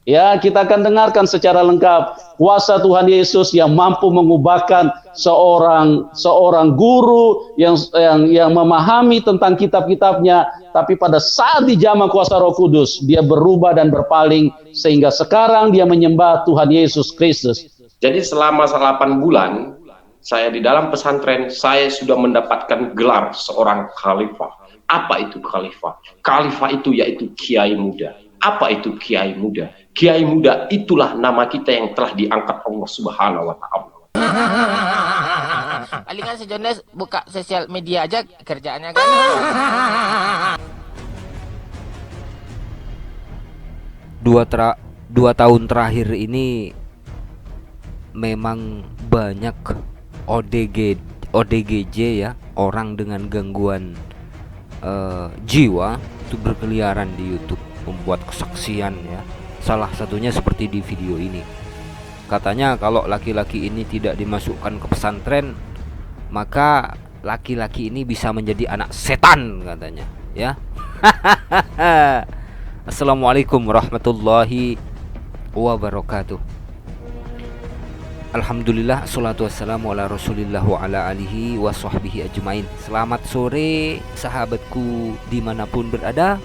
Ya, kita akan dengarkan secara lengkap kuasa Tuhan Yesus yang mampu mengubahkan seorang guru yang memahami tentang kitab-kitabnya, tapi pada saat dijamah kuasa Roh Kudus, dia berubah dan berpaling sehingga sekarang dia menyembah Tuhan Yesus Kristus. Jadi selama 8 bulan saya di dalam pesantren, saya sudah mendapatkan gelar seorang khalifah. Apa itu khalifah? Khalifah itu yaitu kiai muda. Apa itu kiai muda? Kiai muda itulah nama kita yang telah diangkat Allah Subhanahu wa Ta'ala. Palingan si Jones buka sosial media aja kerjaannya kan. Dua tahun terakhir ini memang banyak ODGJ ya, orang dengan gangguan jiwa itu berkeliaran di YouTube, membuat kesaksian ya. Salah satunya seperti di video ini. Katanya kalau laki-laki ini tidak dimasukkan ke pesantren, maka laki-laki ini bisa menjadi anak setan katanya ya. Assalamualaikum warahmatullahi wabarakatuh. Alhamdulillah, salatu wassalamu ala rasulillah wa ala alihi wa sahbihi ajmain. Selamat sore sahabatku dimanapun berada.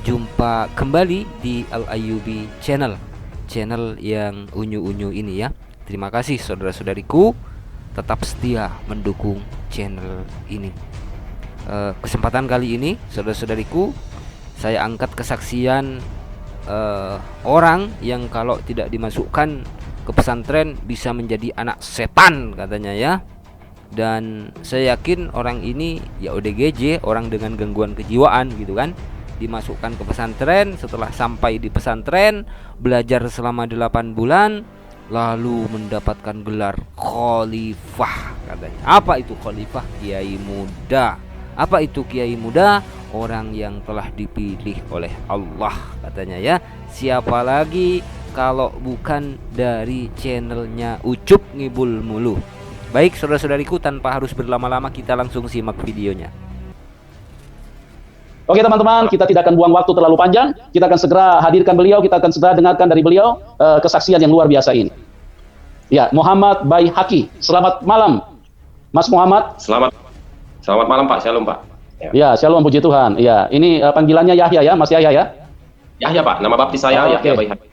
Jumpa kembali di Al-Ayyubi Channel yang unyu-unyu ini ya. Terima kasih saudara-saudariku, tetap setia mendukung channel ini. Kesempatan kali ini saudara-saudariku, saya angkat kesaksian orang yang kalau tidak dimasukkan ke pesantren bisa menjadi anak setan katanya ya. Dan saya yakin orang ini ya ODGJ, orang dengan gangguan kejiwaan gitu kan, dimasukkan ke pesantren. Setelah sampai di pesantren, belajar selama 8 bulan, lalu mendapatkan gelar khalifah katanya. Apa itu khalifah? Kiai muda. Apa itu kiai muda? Orang yang telah dipilih oleh Allah katanya ya. Siapa lagi kalau bukan dari channelnya Ucup Ngibul Mulu. Baik saudara-saudariku, tanpa harus berlama-lama kita langsung simak videonya. Oke teman-teman, kita tidak akan buang waktu terlalu panjang. Kita akan segera hadirkan beliau, kita akan segera dengarkan dari beliau kesaksian yang luar biasa ini. Ya, Muhammad Baihaqi. Selamat malam, Mas Muhammad. Selamat malam Pak, shalom Pak. Ya, shalom, puji Tuhan. Ya, ini panggilannya Yahya ya, Mas Yahya ya? Yahya Pak, nama baptis saya Yahya Baihaqi.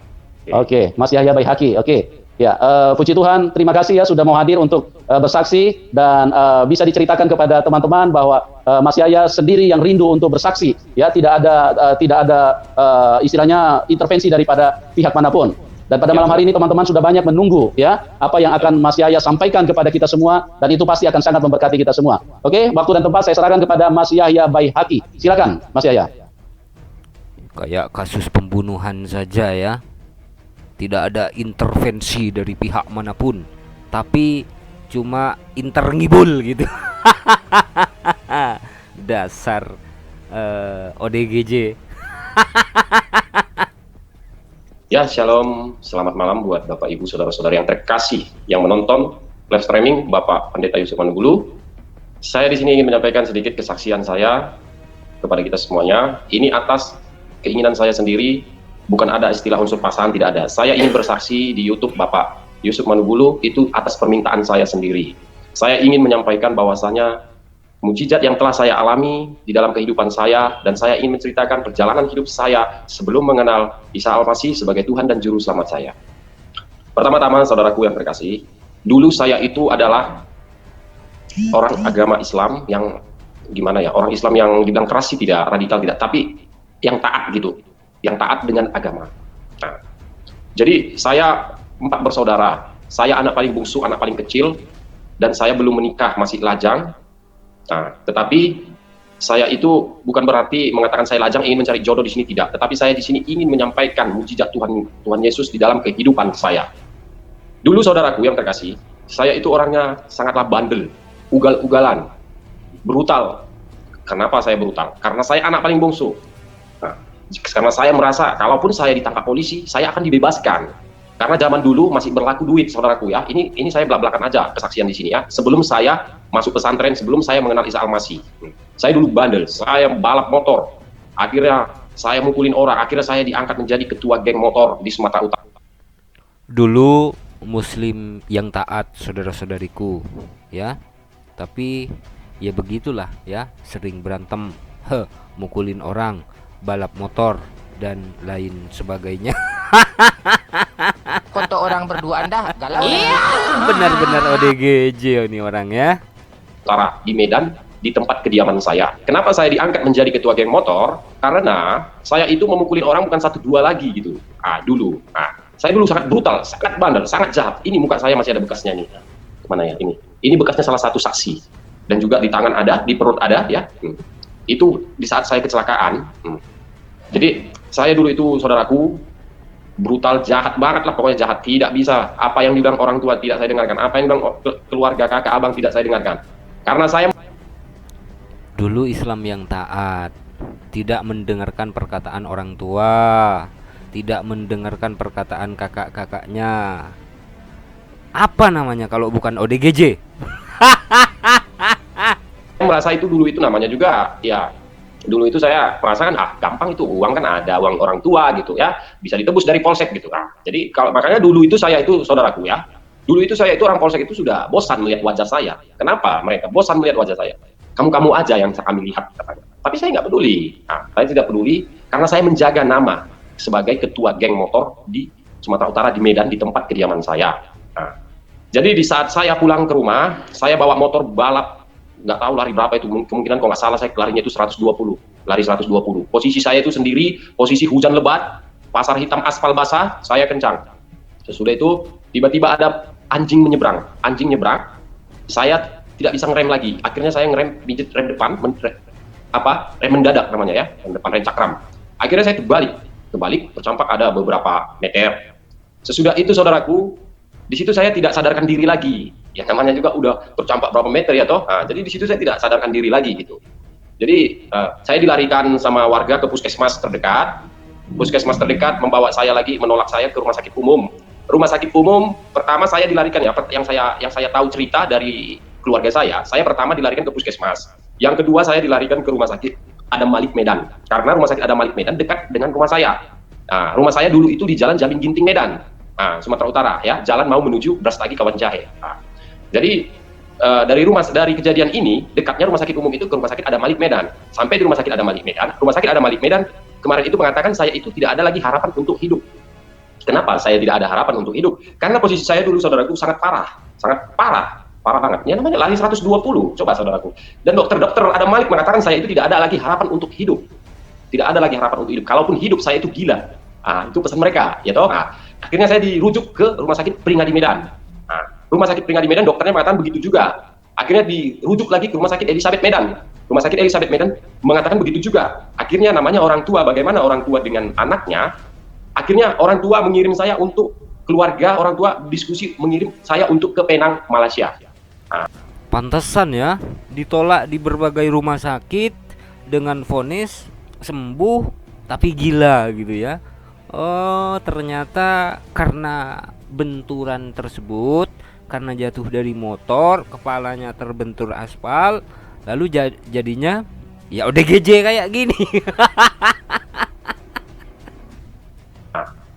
Oke, Mas Yahya Baihaqi. Oke. Ya, puji Tuhan, terima kasih ya sudah mau hadir untuk bersaksi dan bisa diceritakan kepada teman-teman bahwa Mas Yahya sendiri yang rindu untuk bersaksi, ya tidak ada istilahnya intervensi daripada pihak manapun. Dan pada malam hari ini teman-teman sudah banyak menunggu ya apa yang akan Mas Yahya sampaikan kepada kita semua, dan itu pasti akan sangat memberkati kita semua. Oke, waktu dan tempat saya serahkan kepada Mas Yahya Baihaqi. Silakan, Mas Yahya. Kayak kasus pembunuhan saja ya. Tidak ada intervensi dari pihak manapun, tapi cuma interngibul gitu. Dasar ODGJ. Ya, shalom, selamat malam buat Bapak Ibu saudara-saudara yang terkasih yang menonton live streaming Bapak Pendeta Yusuf Manugulu. Saya di sini ingin menyampaikan sedikit kesaksian saya kepada kita semuanya. Ini atas keinginan saya sendiri. Bukan ada istilah unsur pasangan, tidak ada. Saya ingin bersaksi di YouTube Bapak Yusuf Manugulu itu atas permintaan saya sendiri. Saya ingin menyampaikan bahwasanya mukjizat yang telah saya alami di dalam kehidupan saya, dan saya ingin menceritakan perjalanan hidup saya sebelum mengenal Isa Al-Masih sebagai Tuhan dan Juru Selamat saya. Pertama-tama saudaraku yang terkasih, dulu saya itu adalah orang agama Islam yang gimana ya, orang Islam yang dibilang keras sih tidak, radikal tidak, tapi yang taat gitu. Yang taat dengan agama. Nah, jadi saya 4 bersaudara. Saya anak paling bungsu, anak paling kecil, dan saya belum menikah, masih lajang. Nah, tetapi saya itu bukan berarti mengatakan saya lajang ingin mencari jodoh di sini, tidak. Tetapi saya di sini ingin menyampaikan mukjizat Tuhan Yesus di dalam kehidupan saya. Dulu saudaraku yang terkasih, saya itu orangnya sangatlah bandel, ugal-ugalan, brutal. Kenapa saya brutal? Karena saya anak paling bungsu. Nah, karena saya merasa kalaupun saya ditangkap polisi, saya akan dibebaskan. Karena zaman dulu masih berlaku duit, saudaraku ya. Ini saya belak-belakan aja kesaksian di sini ya. Sebelum saya masuk pesantren, sebelum saya mengenal Isa Al-Masih, saya dulu bandel, saya balap motor. Akhirnya saya mukulin orang, akhirnya saya diangkat menjadi ketua geng motor di Sumatera Utara. Dulu muslim yang taat, saudara-saudariku, ya. Tapi ya begitulah ya, sering berantem, mukulin orang, balap motor dan lain sebagainya. Foto orang berdua Anda galau. Benar-benar ODGJ ini orang ya. Utara di Medan, di tempat kediaman saya. Kenapa saya diangkat menjadi ketua geng motor? Karena saya itu memukulin orang bukan 1 2 lagi gitu. Dulu. Saya dulu sangat brutal, sangat bandel, sangat jahat. Ini muka saya masih ada bekasnya nih. Kemana ya ini? Ini bekasnya salah satu saksi. Dan juga di tangan ada, di perut ada ya. Itu di saat saya kecelakaan. Jadi saya dulu itu, saudaraku, brutal, jahat banget lah, pokoknya jahat. Tidak bisa. Apa yang dibilang orang tua tidak saya dengarkan. Apa yang dibilang keluarga kakak abang tidak saya dengarkan. Karena saya Dulu Islam yang taat, tidak mendengarkan perkataan orang tua, tidak mendengarkan perkataan kakak-kakaknya. Apa namanya kalau bukan ODGJ? merasa itu dulu itu namanya juga ya, dulu itu saya merasakan gampang itu, uang kan ada, uang orang tua gitu ya, bisa ditebus dari polsek gitu. Jadi kalau makanya dulu itu saya itu, saudaraku ya, dulu itu saya itu orang polsek itu sudah bosan melihat wajah saya. Kenapa mereka bosan melihat wajah saya? Kamu aja yang kami lihat katanya. Tapi saya nggak peduli. Saya tidak peduli karena saya menjaga nama sebagai ketua geng motor di Sumatera Utara, di Medan, di tempat kediaman saya. Jadi di saat saya pulang ke rumah, saya bawa motor balap, nggak tahu lari berapa itu, kemungkinan kalau nggak salah saya larinya itu 120, lari 120. Posisi saya itu sendiri, posisi hujan lebat, pasar hitam aspal basah, saya kencang. Sesudah itu tiba-tiba ada anjing nyebrang, saya tidak bisa ngerem lagi. Akhirnya saya ngerem, pijit rem depan, rem mendadak namanya ya, rem depan, rem cakram. Akhirnya saya terbalik, tercampak ada beberapa meter. Sesudah itu, saudaraku, di situ saya tidak sadarkan diri lagi. Ya namanya juga udah tercampak berapa meter ya toh. Jadi di situ saya tidak sadarkan diri lagi gitu. Jadi saya dilarikan sama warga ke puskesmas terdekat. Puskesmas terdekat membawa saya lagi, menolak saya ke rumah sakit umum. Rumah sakit umum pertama saya dilarikan ya, yang saya tahu cerita dari keluarga saya pertama dilarikan ke puskesmas. Yang kedua saya dilarikan ke rumah sakit Adam Malik Medan. Karena rumah sakit Adam Malik Medan dekat dengan rumah saya. Rumah saya dulu itu di Jalan Jamin Ginting Medan, Sumatera Utara ya, jalan mau menuju Brastagi Kawan Jahe. Jadi dari kejadian ini, dekatnya rumah sakit umum itu ke rumah sakit Adam Malik Medan. Sampai di rumah sakit Adam Malik Medan, rumah sakit Adam Malik Medan kemarin itu mengatakan saya itu tidak ada lagi harapan untuk hidup. Kenapa saya tidak ada harapan untuk hidup? Karena posisi saya dulu, saudaraku, sangat parah banget. Ya namanya lari 120, coba saudaraku. Dan dokter Adam Malik mengatakan saya itu tidak ada lagi harapan untuk hidup. Tidak ada lagi harapan untuk hidup. Kalaupun hidup saya itu gila. Itu pesan mereka, ya toh. Akhirnya saya dirujuk ke rumah sakit Pringadi Medan. Rumah sakit Pringadi Medan dokternya mengatakan begitu juga. Akhirnya dirujuk lagi ke rumah sakit Elizabeth Medan. Rumah sakit Elizabeth Medan mengatakan begitu juga. Akhirnya namanya orang tua, bagaimana orang tua dengan anaknya? Akhirnya orang tua mengirim saya untuk keluarga, orang tua diskusi mengirim saya untuk ke Penang, Malaysia. Pantesan ya ditolak di berbagai rumah sakit dengan vonis sembuh tapi gila gitu ya. Oh, ternyata karena benturan tersebut, karena jatuh dari motor, kepalanya terbentur aspal, lalu jadinya ya ODGJ kayak gini.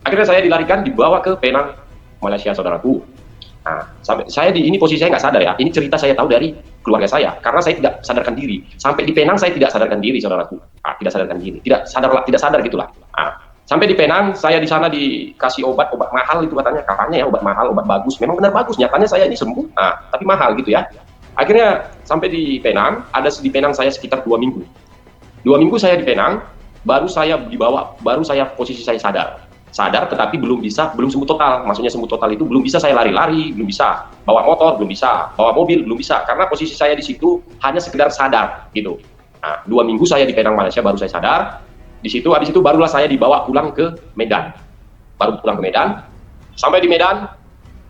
Akhirnya saya dilarikan, dibawa ke Penang, Malaysia, saudaraku. Sampai saya di ini posisi saya nggak sadar ya. Ini cerita saya tahu dari keluarga saya, karena saya tidak sadarkan diri. Sampai di Penang saya tidak sadarkan diri, saudaraku. Tidak sadarkan diri, tidak sadar gitulah. Sampai di Penang, saya di sana dikasih obat mahal itu katanya ya, obat mahal, obat bagus. Memang benar bagus, nyatanya saya ini sembuh, tapi mahal gitu ya. Akhirnya sampai di Penang, di Penang saya sekitar 2 minggu. 2 minggu saya di Penang, baru saya posisi saya sadar, tetapi belum sembuh total. Maksudnya sembuh total itu belum bisa saya lari-lari, belum bisa bawa motor, belum bisa bawa mobil, belum bisa, karena posisi saya di situ hanya sekedar sadar gitu. 2 minggu saya di Penang, Malaysia, baru saya sadar. Habis itu barulah saya dibawa pulang ke Medan. Baru pulang ke Medan. Sampai di Medan,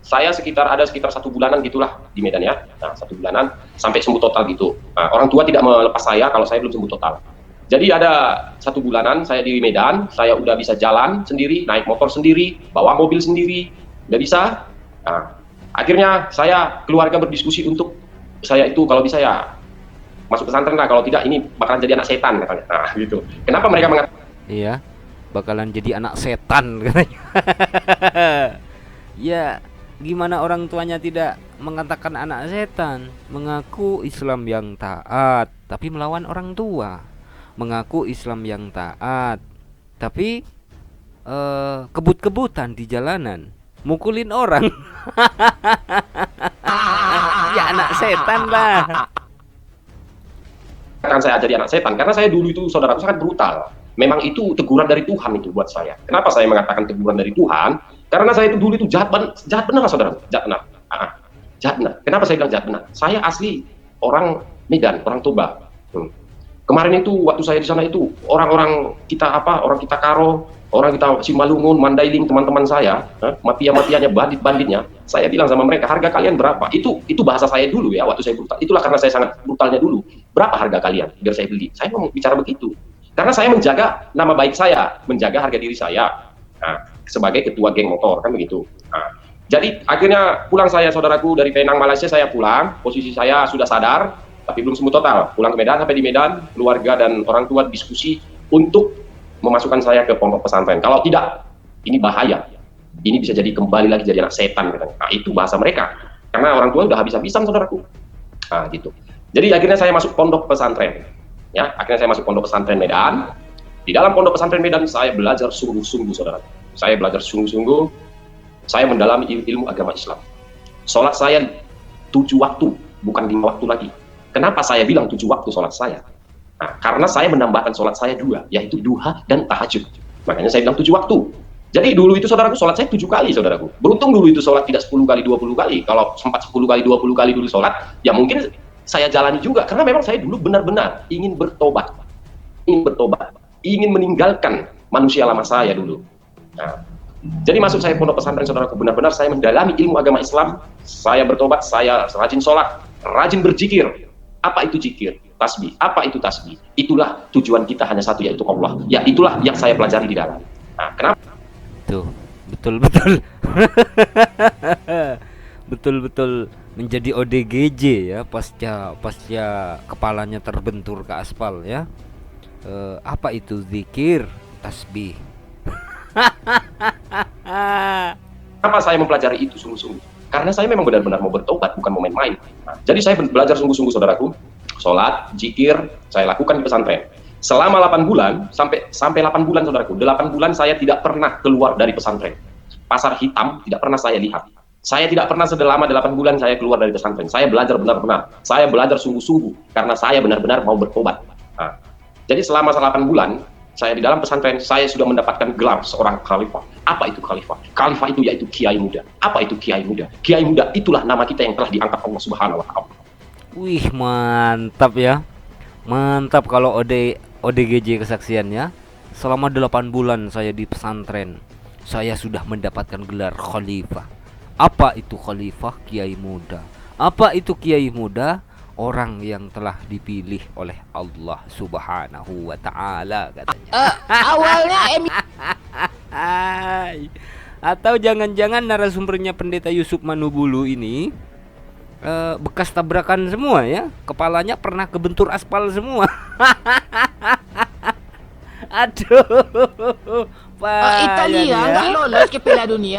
saya sekitar 1 bulanan gitulah di Medan ya. 1 bulanan sampai sembuh total gitu. Orang tua tidak melepas saya kalau saya belum sembuh total. Jadi ada 1 bulanan saya di Medan, saya udah bisa jalan sendiri, naik motor sendiri, bawa mobil sendiri, udah bisa. Akhirnya keluarga berdiskusi untuk saya itu kalau bisa ya masuk pesantren lah, kalau tidak ini bakalan jadi anak setan katanya. Gitu. Kenapa mereka mengatakan Iya, bakalan jadi anak setan katanya. Ya, gimana orang tuanya tidak mengatakan anak setan? Mengaku Islam yang taat tapi melawan orang tua. Mengaku Islam yang taat tapi kebut-kebutan di jalanan, mukulin orang. Ya anak setan lah. Kan saya jadi anak setan karena saya dulu itu saudaraku sangat brutal. Memang itu teguran dari Tuhan itu buat saya. Kenapa saya mengatakan teguran dari Tuhan? Karena saya itu dulu itu jahat benar lah saudara, jahat benar. Jahat benar. Kenapa saya bilang jahat benar? Saya asli orang Medan, orang Toba. Kemarin itu waktu saya di sana itu orang kita Karo, orang kita Simalungun, Mandailing, teman-teman saya, mafia-mafianya, bandit-banditnya, saya bilang sama mereka, harga kalian berapa? Itu bahasa saya dulu ya, waktu saya brutal. Itulah karena saya sangat brutalnya dulu. Berapa harga kalian biar saya beli? Saya mau bicara begitu. Karena saya menjaga nama baik saya, menjaga harga diri saya. Sebagai ketua geng motor, kan begitu. Jadi akhirnya pulang saya, saudaraku, dari Penang, Malaysia, saya pulang. Posisi saya sudah sadar, tapi belum sembuh total. Pulang ke Medan, sampai di Medan, keluarga dan orang tua diskusi untuk memasukkan saya ke pondok pesantren. Kalau tidak, ini bahaya. Ini bisa jadi kembali lagi jadi anak setan. Katanya. Nah, itu bahasa mereka. Karena orang tua udah habis-habisan, saudaraku. Nah, gitu. Jadi akhirnya saya masuk pondok pesantren. Ya, akhirnya saya masuk pondok pesantren Medan. Di dalam pondok pesantren Medan, saya belajar sungguh-sungguh, saudara. Saya belajar sungguh-sungguh. Saya mendalami ilmu agama Islam. Sholat saya 7 waktu, bukan 5 waktu lagi. Kenapa saya bilang 7 waktu sholat saya? Nah, karena saya menambahkan sholat saya 2, yaitu duha dan tahajud. Makanya saya bilang 7 waktu. Jadi dulu itu saudaraku, sholat saya 7 kali, saudaraku. Beruntung dulu itu sholat tidak 10 kali, 20 kali. Kalau sempat 10 kali, 20 kali dulu sholat, ya mungkin saya jalani juga. Karena memang saya dulu benar-benar ingin bertobat. Ingin meninggalkan manusia lama saya dulu. Nah, jadi masuk saya pondok pesantren, saudaraku, benar-benar saya mendalami ilmu agama Islam. Saya bertobat, saya rajin sholat, rajin berzikir. Apa itu zikir? Tasbih. Apa itu tasbih? Itulah tujuan kita hanya satu, yaitu Allah. Ya, itulah yang saya pelajari di dalam. Nah, kenapa? Tuh, betul-betul. Betul-betul menjadi ODGJ ya, pasca kepalanya terbentur ke aspal ya. Apa itu zikir? Tasbih. Kenapa saya mempelajari itu sungguh-sungguh? Karena saya memang benar-benar mau bertobat, bukan mau main-main. Nah, jadi saya belajar sungguh-sungguh, saudaraku. Sholat, zikir, saya lakukan di pesantren. Selama 8 bulan, sampai 8 bulan, saudaraku. 8 bulan saya tidak pernah keluar dari pesantren. Pasar hitam tidak pernah saya lihat. Saya tidak pernah selama 8 bulan saya keluar dari pesantren. Saya belajar benar-benar. Saya belajar sungguh-sungguh. Karena saya benar-benar mau bertobat. Nah, jadi selama 8 bulan, saya di dalam pesantren, saya sudah mendapatkan gelar seorang khalifah. Apa itu khalifah? Khalifah itu yaitu kiai muda. Apa itu kiai muda? Kiai muda itulah nama kita yang telah diangkat Allah Subhanahu wa Ta'ala. Wih, mantap ya. Mantap kalau ODGJ kesaksiannya. Selama 8 bulan saya di pesantren, saya sudah mendapatkan gelar khalifah. Apa itu khalifah? Kiai muda. Apa itu kiai muda? Orang yang telah dipilih oleh Allah Subhanahu wa Ta'ala, katanya. Awalnya Atau jangan-jangan narasumbernya Pendeta Yusuf Manubulu ini bekas tabrakan semua ya. Kepalanya pernah kebentur aspal semua. Aduh, Italia nggak lolos ke Piala Dunia.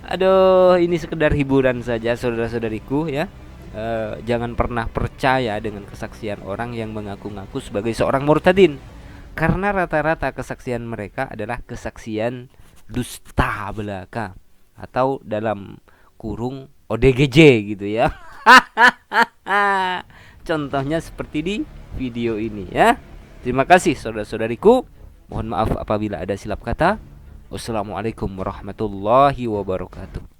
Aduh, ini sekedar hiburan saja, saudara-saudariku ya. Jangan pernah percaya dengan kesaksian orang yang mengaku-ngaku sebagai seorang murtadin, karena rata-rata kesaksian mereka adalah kesaksian dusta belaka, atau dalam kurung ODGJ gitu ya. Contohnya seperti di video ini ya. Terima kasih saudara-saudariku. Mohon maaf apabila ada silap kata. Wassalamualaikum warahmatullahi wabarakatuh.